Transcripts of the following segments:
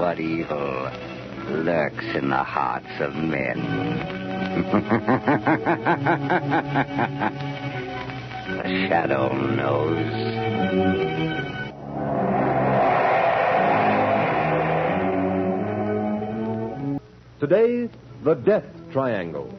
but evil lurks in the hearts of men. The Shadow knows. Today, the Death Triangle.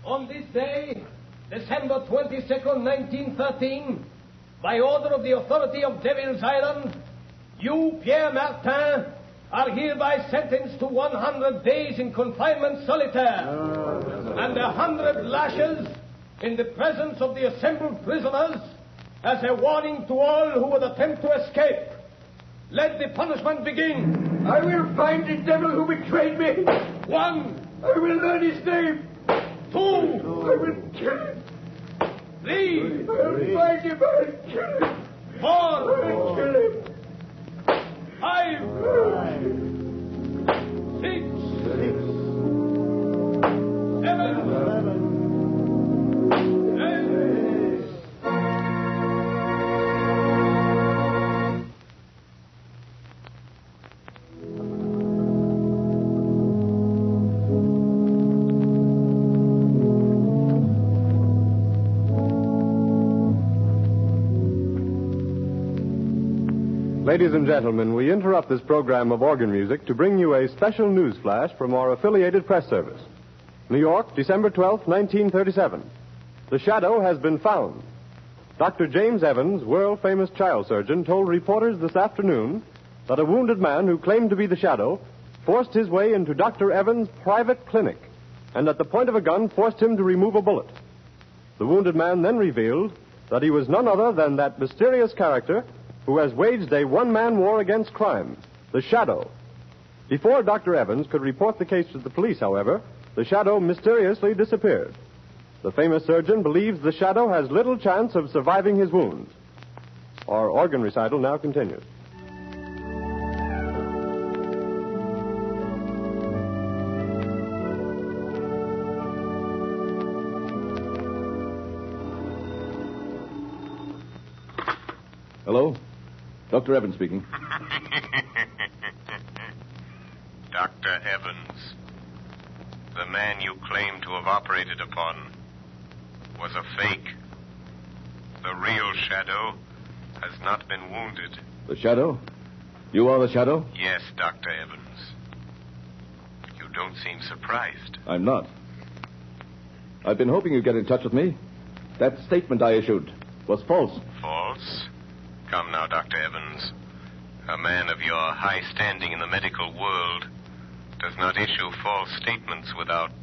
On this day, December 22nd, 1913, by order of the authority of Devil's Island, you, Pierre Martin, are hereby sentenced to 100 days in confinement solitaire and 100 lashes in the presence of the assembled prisoners as a warning to all who would attempt to escape. Let the punishment begin. I will find the devil who betrayed me. 1. I will learn his name. 2. I will kill him. 3. I will find him. I will kill him. 4. I will kill him. 5. 6. 7. 8. Ladies and gentlemen, we interrupt this program of organ music to bring you a special news flash from our affiliated press service. New York, December 12th, 1937. The Shadow has been found. Dr. James Evans, world-famous child surgeon, told reporters this afternoon that a wounded man who claimed to be the Shadow forced his way into Dr. Evans' private clinic and at the point of a gun forced him to remove a bullet. The wounded man then revealed that he was none other than that mysterious character who has waged a one-man war against crime, the Shadow. Before Dr. Evans could report the case to the police, however, the Shadow mysteriously disappeared. The famous surgeon believes the Shadow has little chance of surviving his wounds. Our organ recital now continues. Hello? Dr. Evans speaking. Dr. Evans, the man you claim to have operated upon was a fake. The real Shadow has not been wounded. The Shadow? You are the Shadow? Yes, Dr. Evans. You don't seem surprised. I'm not. I've been hoping you'd get in touch with me. That statement I issued was false. False? Come now, Dr. Evans. A man of your high standing in the medical world does not issue false statements without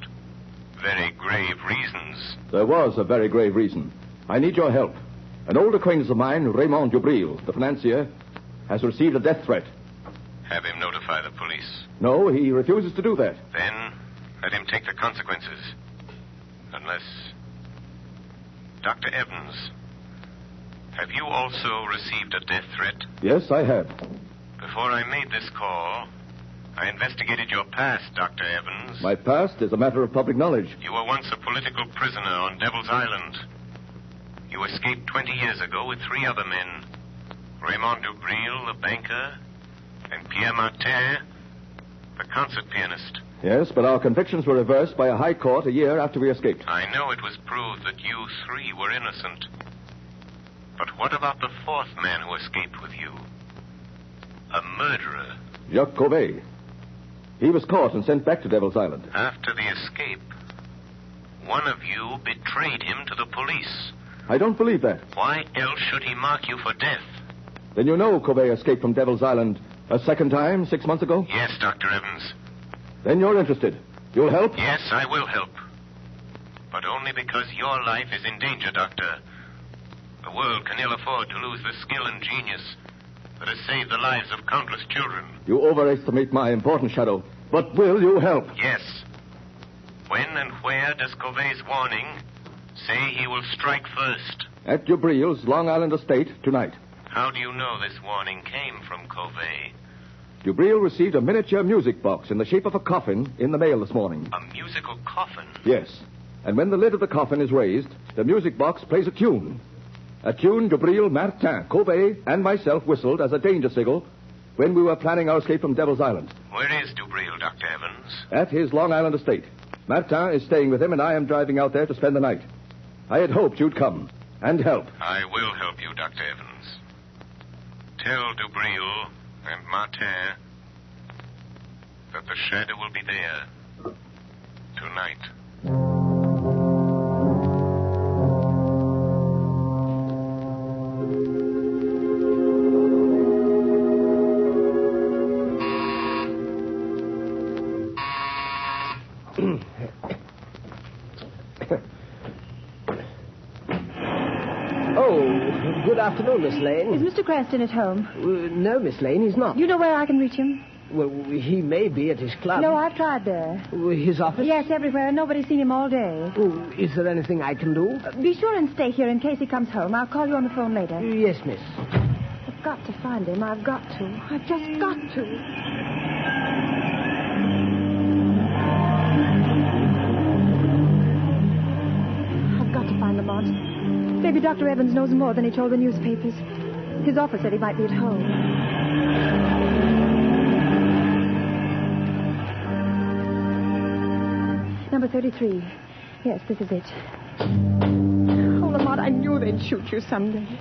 very grave reasons. There was a very grave reason. I need your help. An old acquaintance of mine, Raymond Dubril, the financier, has received a death threat. Have him notify the police. No, he refuses to do that. Then let him take the consequences. Unless... Dr. Evans, have you also received a death threat? Yes, I have. Before I made this call, I investigated your past, Dr. Evans. My past is a matter of public knowledge. You were once a political prisoner on Devil's Island. You escaped 20 years ago with 3 other men. Raymond Dubril, the banker, and Pierre Martin, the concert pianist. Yes, but our convictions were reversed by a high court a year after we escaped. I know it was proved that you 3 were innocent. But what about the 4th man who escaped with you? A murderer. Jacques Cauvet. He was caught and sent back to Devil's Island. After the escape, one of you betrayed him to the police. I don't believe that. Why else should he mark you for death? Then you know Cauvet escaped from Devil's Island a second time 6 months ago? Yes, Dr. Evans. Then you're interested. You'll help? Yes, I will help. But only because your life is in danger, Doctor. The world can ill afford to lose the skill and genius that has saved the lives of countless children. You overestimate my importance, Shadow. But will you help? Yes. When and where does Cauvet's warning say he will strike first? At Dubril's Long Island estate tonight. How do you know this warning came from Covey? Dubril received a miniature music box in the shape of a coffin in the mail this morning. A musical coffin? Yes. And when the lid of the coffin is raised, the music box plays a tune. A tune Dubril, Martin, Covey, and myself whistled as a danger signal when we were planning our escape from Devil's Island. Where is Dubril, Dr. Evans? At his Long Island estate. Martin is staying with him, and I am driving out there to spend the night. I had hoped you'd come and help. I will help you, Dr. Evans. Tell Dubril and Martin that the shadow will be there tonight. Good afternoon, Miss Lane. Is Mr. Cranston at home? No, Miss Lane, he's not. You know where I can reach him? Well, he may be at his club. No, I've tried there. His office? Yes, everywhere, and nobody's seen him all day. Is there anything I can do? Be sure and stay here in case he comes home. I'll call you on the phone later. Yes, miss. I've got to find him. I've got to. I've just got to. I've got to find Lamont. Maybe Dr. Evans knows more than he told the newspapers. His office said he might be at home. Number 33. Yes, this is it. Oh, Lamont, I knew they'd shoot you someday.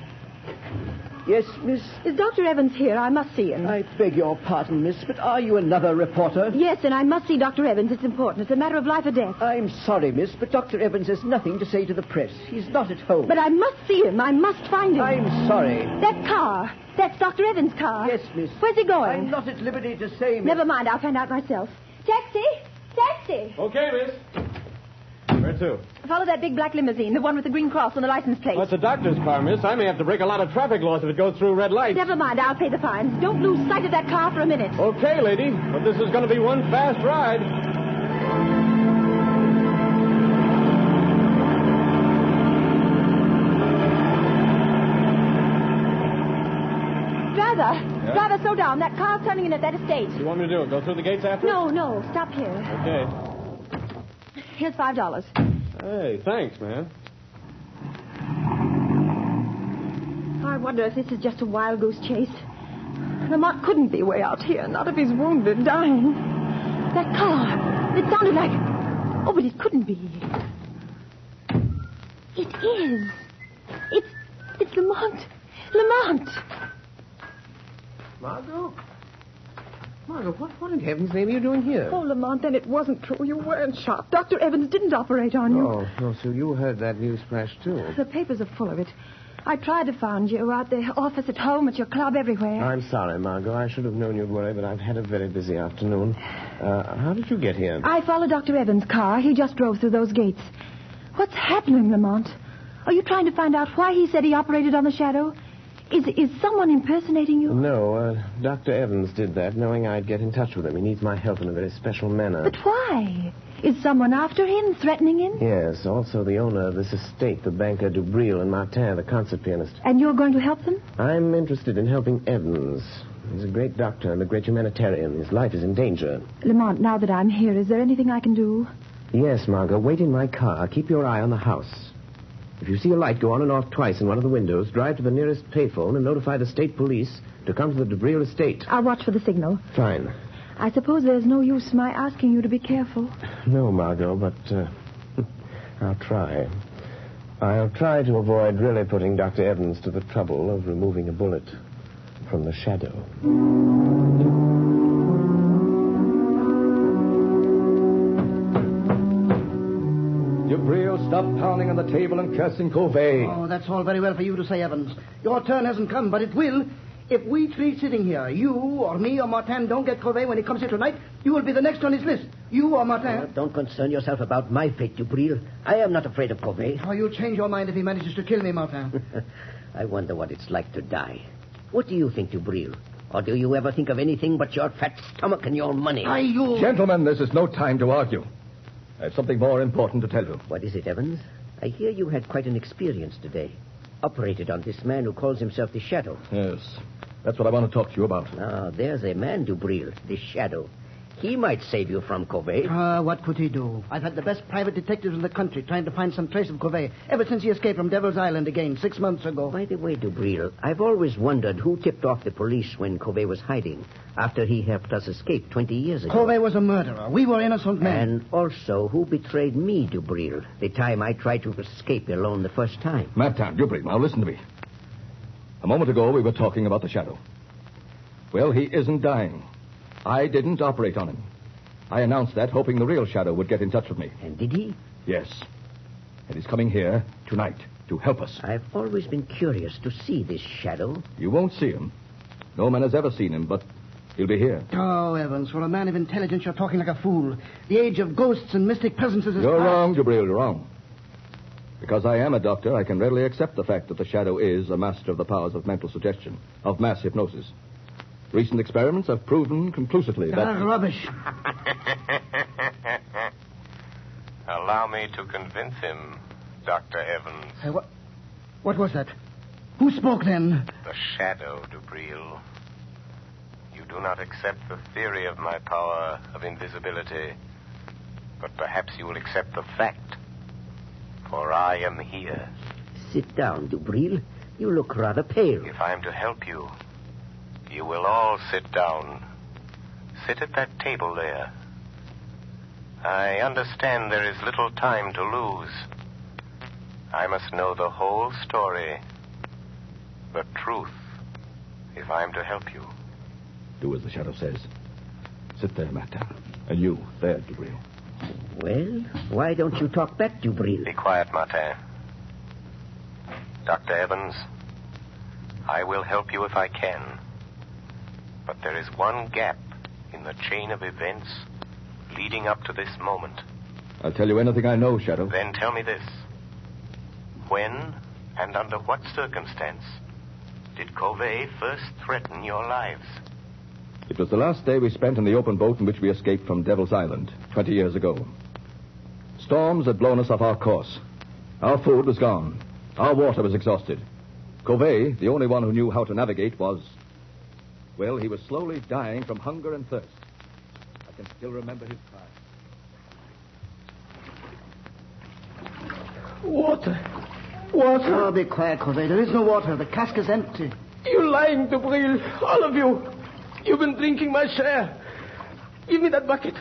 Yes, miss? Is Dr. Evans here? I must see him. I beg your pardon, miss, but are you another reporter? Yes, and I must see Dr. Evans. It's important. It's a matter of life or death. I'm sorry, miss, but Dr. Evans has nothing to say to the press. He's not at home. But I must see him. I must find him. I'm sorry. That car. That's Dr. Evans' car. Yes, miss. Where's he going? I'm not at liberty to say, miss. Never mind. I'll find out myself. Taxi! Taxi! Okay, miss. Where to? Follow that big black limousine, the one with the green cross on the license plate. That's a doctor's car, miss. I may have to break a lot of traffic laws if it goes through red lights. Never mind. I'll pay the fines. Don't lose sight of that car for a minute. Okay, lady. But this is going to be one fast ride. Driver! Yeah? Driver, slow down. That car's turning in at that estate. What do you want me to do? Go through the gates after? No. Stop here. Okay. Here's $5. Hey, thanks, man. I wonder if this is just a wild goose chase. Lamont couldn't be way out here, not if he's wounded, dying. That car, it sounded like... Oh, but it couldn't be. It is. It's Lamont. Lamont! Margot, what in heaven's name are you doing here? Oh, Lamont, then it wasn't true. You weren't shot. Dr. Evans didn't operate on you. Oh, so you heard that news flash, too. The papers are full of it. I tried to find you out the office, at home, at your club, everywhere. I'm sorry, Margot. I should have known you'd worry, but I've had a very busy afternoon. How did you get here? I followed Dr. Evans' car. He just drove through those gates. What's happening, Lamont? Are you trying to find out why he said he operated on the shadow? Is someone impersonating you? No, Dr. Evans did that, knowing I'd get in touch with him. He needs my help in a very special manner. But why? Is someone after him, threatening him? Yes, also the owner of this estate, the banker Dubril and Martin, the concert pianist. And you're going to help them? I'm interested in helping Evans. He's a great doctor and a great humanitarian. His life is in danger. Lamont, now that I'm here, is there anything I can do? Yes, Margot. Wait in my car. Keep your eye on the house. If you see a light go on and off twice in one of the windows, drive to the nearest payphone and notify the state police to come to the Dubril estate. I'll watch for the signal. Fine. I suppose there's no use my asking you to be careful. No, Margot, but I'll try. I'll try to avoid really putting Dr. Evans to the trouble of removing a bullet from the shadow. Dubril, stop pounding on the table and cursing Covey. Oh, that's all very well for you to say, Evans. Your turn hasn't come, but it will. If we three sitting here, you or me or Martin, don't get Covey when he comes here tonight, you will be the next on his list. You or Martin. Don't concern yourself about my fate, Dubril. I am not afraid of Covey. Oh, you'll change your mind if he manages to kill me, Martin. I wonder what it's like to die. What do you think, Dubril? Or do you ever think of anything but your fat stomach and your money? Gentlemen, this is no time to argue. I have something more important to tell you. What is it, Evans? I hear you had quite an experience today. operated on this man who calls himself the Shadow. Yes. That's what I want to talk to you about. Now, there's a man, Dubril, the Shadow. He might save you from Covey. What could he do? I've had the best private detectives in the country trying to find some trace of Covey ever since he escaped from Devil's Island again 6 months ago. By the way, Dubril, I've always wondered who tipped off the police when Covey was hiding after he helped us escape 20 years ago. Covey was a murderer. We were innocent men. And also, who betrayed me, Dubril, the time I tried to escape alone the first time? Martin, Dubril, now listen to me. A moment ago, we were talking about the Shadow. Well, he isn't dying. I didn't operate on him. I announced that, hoping the real Shadow would get in touch with me. And did he? Yes. And he's coming here tonight to help us. I've always been curious to see this Shadow. You won't see him. No man has ever seen him, but he'll be here. Oh, Evans, for a man of intelligence, you're talking like a fool. The age of ghosts and mystic presences is You're past. wrong, Dubril, you're wrong. Because I am a doctor, I can readily accept the fact that the Shadow is a master of the powers of mental suggestion, of mass hypnosis. Recent experiments have proven conclusively that... Rubbish. Allow me to convince him, Dr. Evans. What was that? Who spoke then? The Shadow, Dubril. You do not accept the theory of my power of invisibility, but perhaps you will accept the fact, for I am here. Sit down, Dubril. You look rather pale. If I am to help you, you will all sit down. Sit at that table there. I understand there is little time to lose. I must know the whole story, the truth, if I am to help you. Do as the Shadow says. Sit there, Martin. And you, there, Dubril. Well, why don't you talk back, Dubril? Be quiet, Martin. Dr. Evans, I will help you if I can. But there is one gap in the chain of events leading up to this moment. I'll tell you anything I know, Shadow. Then tell me this. When and under what circumstance did Covey first threaten your lives? It was the last day we spent in the open boat in which we escaped from Devil's Island 20 years ago. Storms had blown us off our course. Our food was gone. Our water was exhausted. Covey, the only one who knew how to navigate, was... Well, he was slowly dying from hunger and thirst. I can still remember his cry. Water. Water. Oh, be quiet, Covey. There is no water. The cask is empty. You lying, Dubril. All of you. You've been drinking my share. Give me that bucket.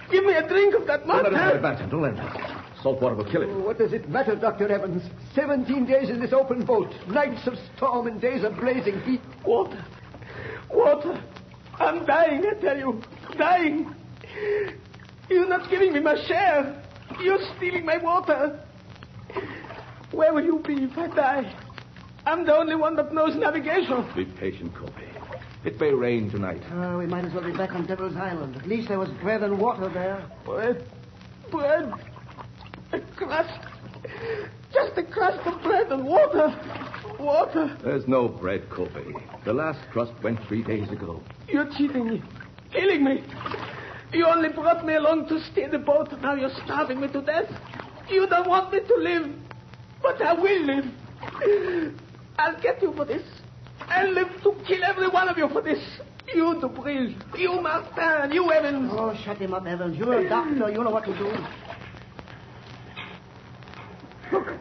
Give me a drink of that Don't let him Martin. get it, Martin. Don't let him. Salt water will kill him. What does it matter, Dr. Evans? 17 days in this open boat. Nights of storm and days of blazing heat. Water. Water. I'm dying, I tell you. Dying. You're not giving me my share. You're stealing my water. Where will you be if I die? I'm the only one that knows navigation. Be patient, Covey. It may rain tonight. We might as well be back on Devil's Island. At least there was bread and water there. Bread. Bread. A crust. Just a crust of bread and water. Water. There's no bread, Covey. The last crust went 3 days ago. You're cheating me. Killing me. You only brought me along to steer the boat. Now you're starving me to death. You don't want me to live. But I will live. I'll get you for this. I'll live to kill every one of you for this. You, Dubril. You, Martin. You, Evans. Oh, shut him up, Evans. You're a doctor. You know what to do. Look.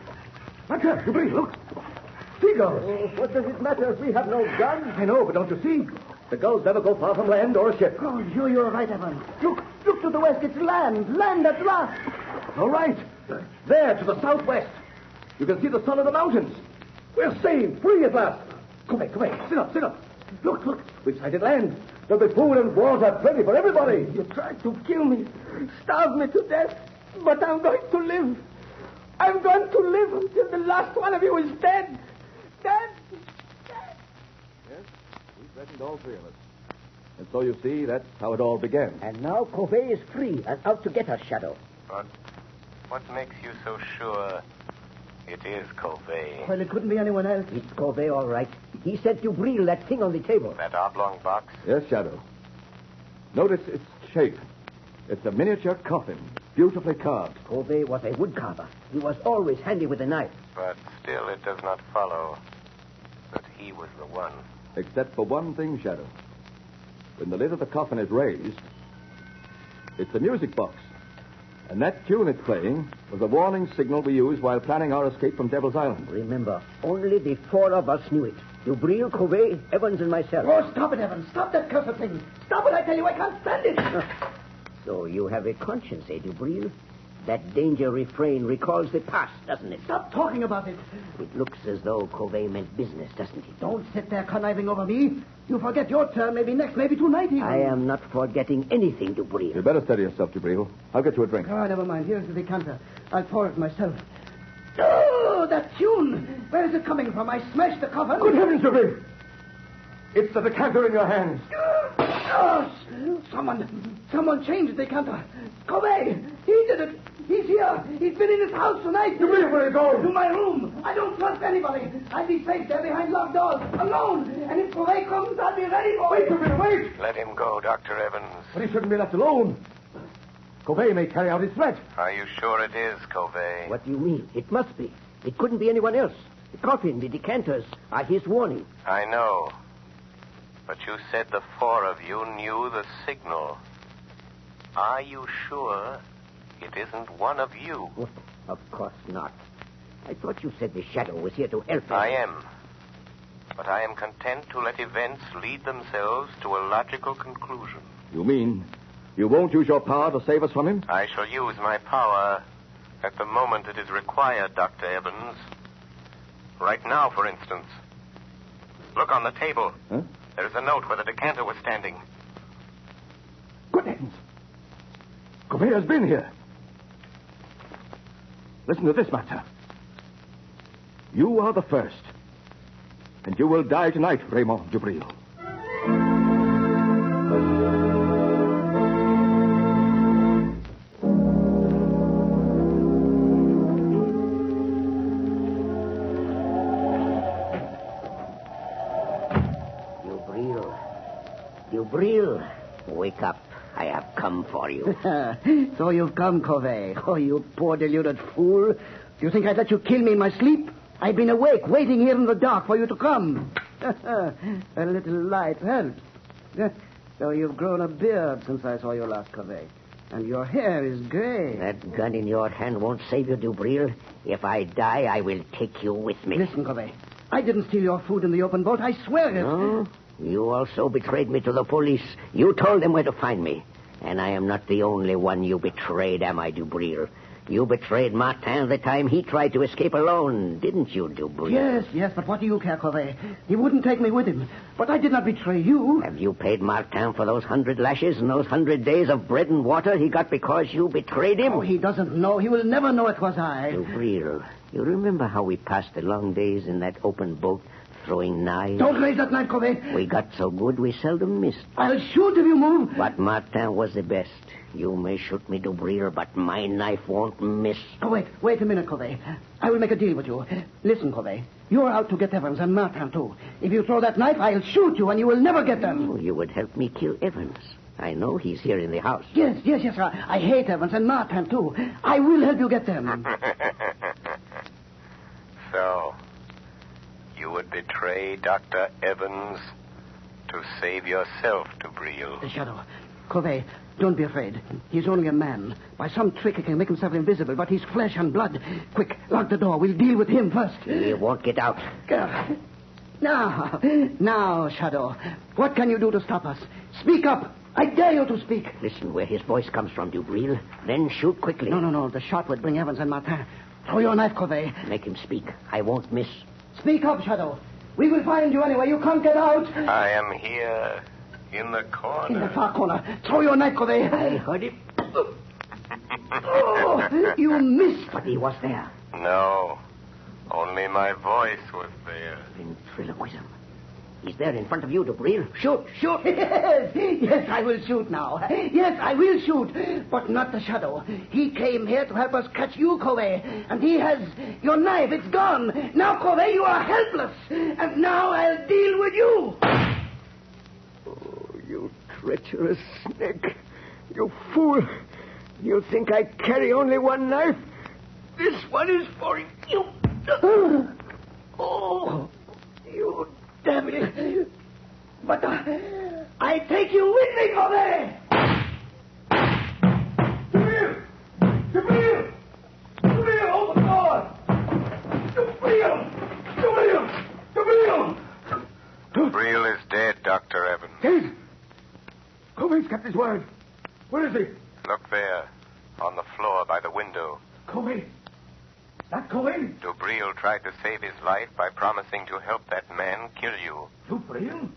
Martin, Dubril, look. Seagulls. Oh, what does it matter if we have no gun? I know, but don't you see? The gulls never go far from land or a ship. Oh, you're right, Evans. Look to the west. It's land. Land at last. All right. There, to the southwest. You can see the sun of the mountains. We're saved, free at last. Come back. Sit up. Look. We've sighted land. There'll be food and water plenty for everybody. You tried to kill me. Starve me to death. But I'm going to live. I'm going to live until the last one of you is dead. Dead. Yes, we threatened all three of us. And so you see, that's how it all began. And now Covey is free and out to get us, Shadow. But what makes you so sure it is Covey? Well, it couldn't be anyone else. It's Covey, all right. He sent Dubril that thing on the table. That oblong box? Yes, Shadow. Notice its shape. It's a miniature coffin, beautifully carved. Covey was a woodcarver. He was always handy with a knife. But still it does not follow that he was the one. Except for one thing, Shadow. When the lid of the coffin is raised, it's a music box. And that tune it's playing was a warning signal we used while planning our escape from Devil's Island. Remember, only the four of us knew it. Dubril, Covey, Evans, and myself. Oh, stop it, Evans. Stop that cursed thing. Stop it, I tell you. I can't stand it. So you have a conscience, eh, Dubril? That danger refrain recalls the past, doesn't it? Stop talking about it. It looks as though Covey meant business, doesn't it? Don't sit there conniving over me. You forget your turn maybe next, maybe tonight even. I am not forgetting anything, Dubril. You'd better steady yourself, Dubril. I'll get you a drink. Oh, never mind. Here's the decanter. I'll pour it myself. Oh, that tune. Where is it coming from? I smashed the coffin. Good heavens, Dubril! It's the decanter in your hands. Oh, someone changed the decanter. Covey, he did it. He's here. He's been in his house tonight. Dubril, where are you going? To my room. I don't trust anybody. I'll be safe there behind locked doors, alone. And if Covey comes, I'll be ready for Wait, him. Dubril, wait! Let him go, Dr. Evans. But he shouldn't be left alone. Covey may carry out his threat. Are you sure it is, Covey? What do you mean? It must be. It couldn't be anyone else. The coffin, the decanters are his warning. I know. But you said the four of you knew the signal. Are you sure it isn't one of you? Oh, of course not. I thought you said the Shadow was here to help us. I am. But I am content to let events lead themselves to a logical conclusion. You mean you won't use your power to save us from him? I shall use my power at the moment it is required, Dr. Evans. Right now, for instance. Look on the table. Huh? There is a note where the decanter was standing. Good heavens. Covey has been here. Listen to this matter. You are the first. And you will die tonight, Raymond Dubril. Dubril, wake up. I have come for you. So you've come, Covey. Oh, you poor deluded fool. Do you think I'd let you kill me in my sleep? I've been awake, waiting here in the dark for you to come. A little light helps. So you've grown a beard since I saw you last, Covey. And your hair is gray. That gun in your hand won't save you, Dubril. If I die, I will take you with me. Listen, Covey. I didn't steal your food in the open boat. I swear it. No? You also betrayed me to the police. You told them where to find me. And I am not the only one you betrayed, am I, Dubril? You betrayed Martin the time he tried to escape alone, didn't you, Dubril? Yes, but what do you care, Covey? He wouldn't take me with him. But I did not betray you. Have you paid Martin for those 100 lashes and those 100 days of bread and water he got because you betrayed him? Oh, he doesn't know. He will never know it was I. Dubril, you remember how we passed the long days in that open boat throwing knives? Don't raise that knife, Covey. We got so good we seldom missed. I'll shoot if you move. But Martin was the best. You may shoot me, Dubril, but my knife won't miss. Oh, wait a minute, Covey. I will make a deal with you. Listen, Covey. You're out to get Evans and Martin, too. If you throw that knife, I'll shoot you and you will never get them. Oh, you would help me kill Evans. I know he's here in the house. Yes. I hate Evans and Martin, too. I will help you get them. So, you would betray Dr. Evans to save yourself, Dubril. The Shadow. Covey, don't be afraid. He's only a man. By some trick, he can make himself invisible, but he's flesh and blood. Quick, lock the door. We'll deal with him first. He won't get out. Now, Shadow. What can you do to stop us? Speak up. I dare you to speak. Listen where his voice comes from, Dubril. Then shoot quickly. No. The shot would bring Evans and Martin. Throw your knife, Covey. Make him speak. I won't miss. Speak up, Shadow. We will find you anyway. You can't get out. I am here in the corner. In the far corner. Throw your knife, Covey. I heard him. Oh, you missed. But he was there. No. Only my voice was there. Ventriloquism. He's there in front of you, Dubril. Shoot. Yes, I will shoot now. Yes, I will shoot. But not the Shadow. He came here to help us catch you, Covey. And he has your knife. It's gone. Now, Covey, you are helpless. And now I'll deal with you. Oh, you treacherous snake. You fool. You think I carry only one knife? This one is for you. Oh, you devil. But I take you with me, Kobe. Gabriel! Gabriel! Gabriel, open the door! Gabriel! Gabriel! Gabriel! Gabriel is dead, Dr. Evans. Dead? Kobe's kept his word. Where is he? Look there, on the floor by the window. Kobe? That Kobe? Dubril tried to save his life by promising to help that man kill you. Dubril?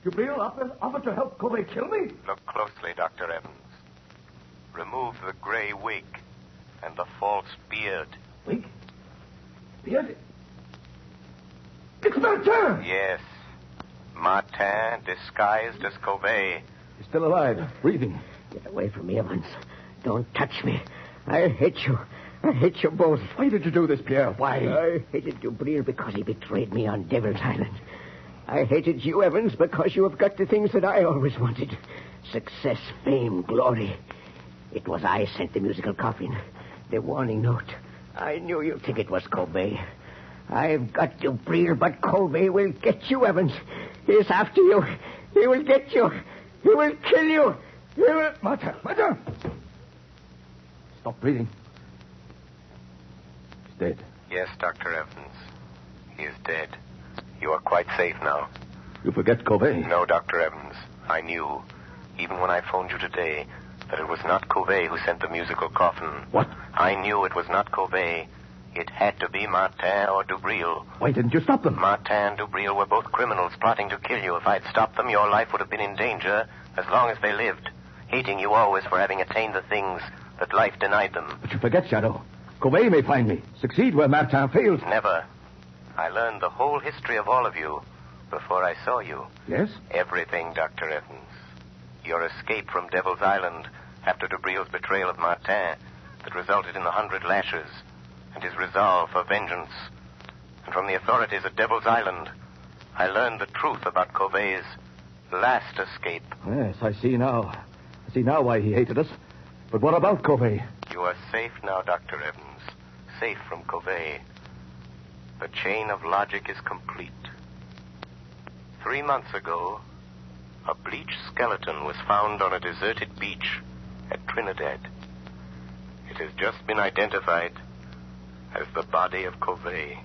Dubril offered to help Kobe kill me? Look closely, Dr. Evans. Remove the gray wig and the false beard. Wig? Beard? It's Martin! Yes. Martin disguised as Covey. He's still alive, breathing. Get away from me, Evans. Don't touch me. I hate you. I hate you both. Why did you do this, Pierre? Why? I hated Dubril because he betrayed me on Devil's Island. I hated you, Evans, because you have got the things that I always wanted. Success, fame, glory. It was I sent the musical coffin, the warning note. I knew you'd think it was Kobe. I've got Dubril, but Kobe will get you, Evans. He's after you. He will get you. He will kill you. He will... Martin! Stop breathing. He's dead. Yes, Dr. Evans. He is dead. You are quite safe now. You forget Kobe. No, Dr. Evans. I knew, even when I phoned you today, that it was not Kobe who sent the musical coffin. What? I knew it was not Kobe. It had to be Martin or Dubril. Why didn't you stop them? Martin and Dubril were both criminals plotting to kill you. If I'd stopped them, your life would have been in danger as long as they lived, hating you always for having attained the things that life denied them. But you forget, Shadow. Kobe may find me. Succeed where Martin failed. Never. I learned the whole history of all of you before I saw you. Yes? Everything, Dr. Evans. Your escape from Devil's Island after Dubril's betrayal of Martin that resulted in the 100 lashes, and his resolve for vengeance. And from the authorities at Devil's Island, I learned the truth about Kobe's last escape. Yes, I see now. I see now why he hated us. But what about Kobe? You are safe now, Dr. Evans. Safe from Kobe. The chain of logic is complete. 3 months ago, a bleached skeleton was found on a deserted beach at Trinidad. It has just been identified as the body of Kobe.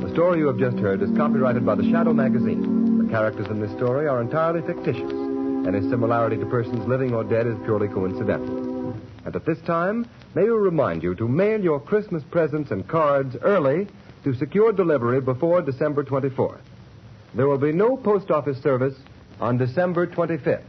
The story you have just heard is copyrighted by the Shadow Magazine. The characters in this story are entirely fictitious. Any similarity to persons living or dead is purely coincidental. And at this time, may we remind you to mail your Christmas presents and cards early to secure delivery before December 24th. There will be no post office service on December 25th.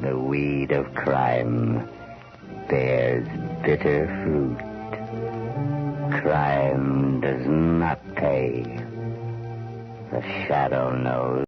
The weed of crime bears bitter fruit. Crime does not pay. The Shadow knows.